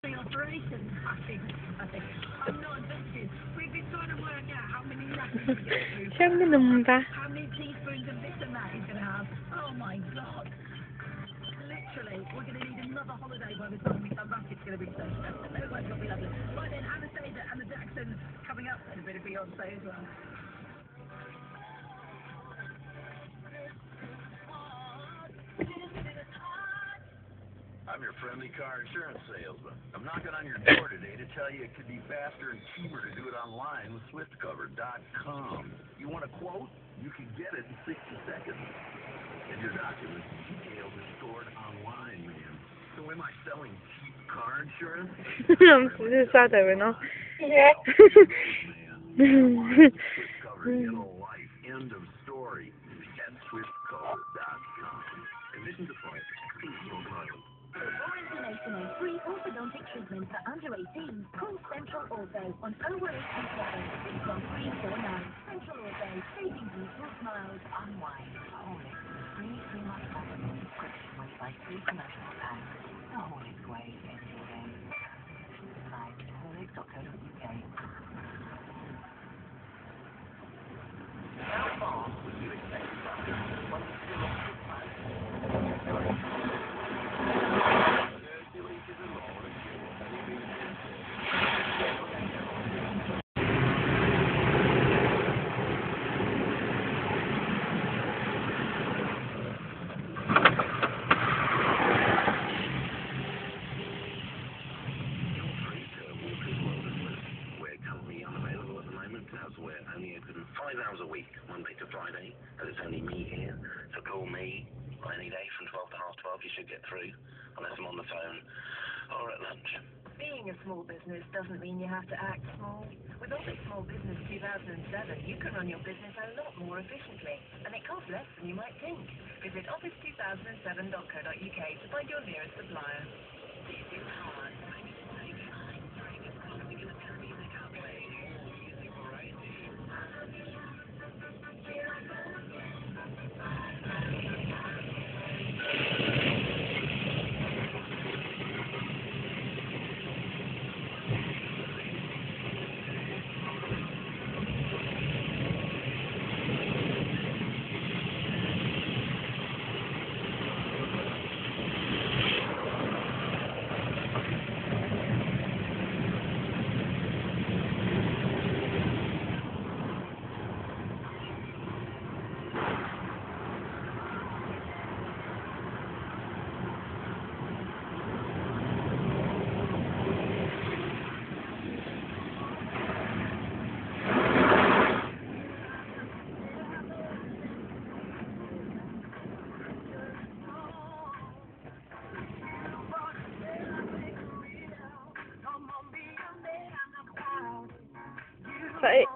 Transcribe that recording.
The operation. I think. I'm not invested. We've been trying to work out how many nappies we get through. Siya minumba. How many teaspoons of this and that he's going to have. Oh my god. Literally, we're going to need another holiday by the time we come back. It's going to be so stressful. It's going to be lovely. Right then, Anastasia and the Jacksons coming up, and a bit of Beyonce as well. I'm your friendly car insurance salesman. I'm knocking on your door today to tell you it could be faster and cheaper to do it online with SwiftCover.com. You want a quote? You can get it in 60 seconds. And your documents and details are stored online, man. So am I selling cheap car insurance? Wysadę, no. Man. SwiftCover, get a life. End of story. At SwiftCover.com. Conditions apply. Northern Ireland. For information on free orthodontic treatment for under 18, call Central Ortho on 01827 1349. Central Ortho, saving you through smiles, unwind, Horlicks. Free 3-month supplement subscription when you buy 3 promotional packs. The Horlicks way, every day. Site horlicks.co.uk. How far would you expect from we're only open 5 hours a week, Monday to Friday, and it's only me here, so call me any day from 12 to half 12, you should get through, unless I'm on the phone or at lunch. Being a small business doesn't mean you have to act small. With Office Small Business 2007, you can run your business a lot more efficiently, and it costs less than you might think. Visit office2007.co.uk to find your nearest supplier. This is hard. Right.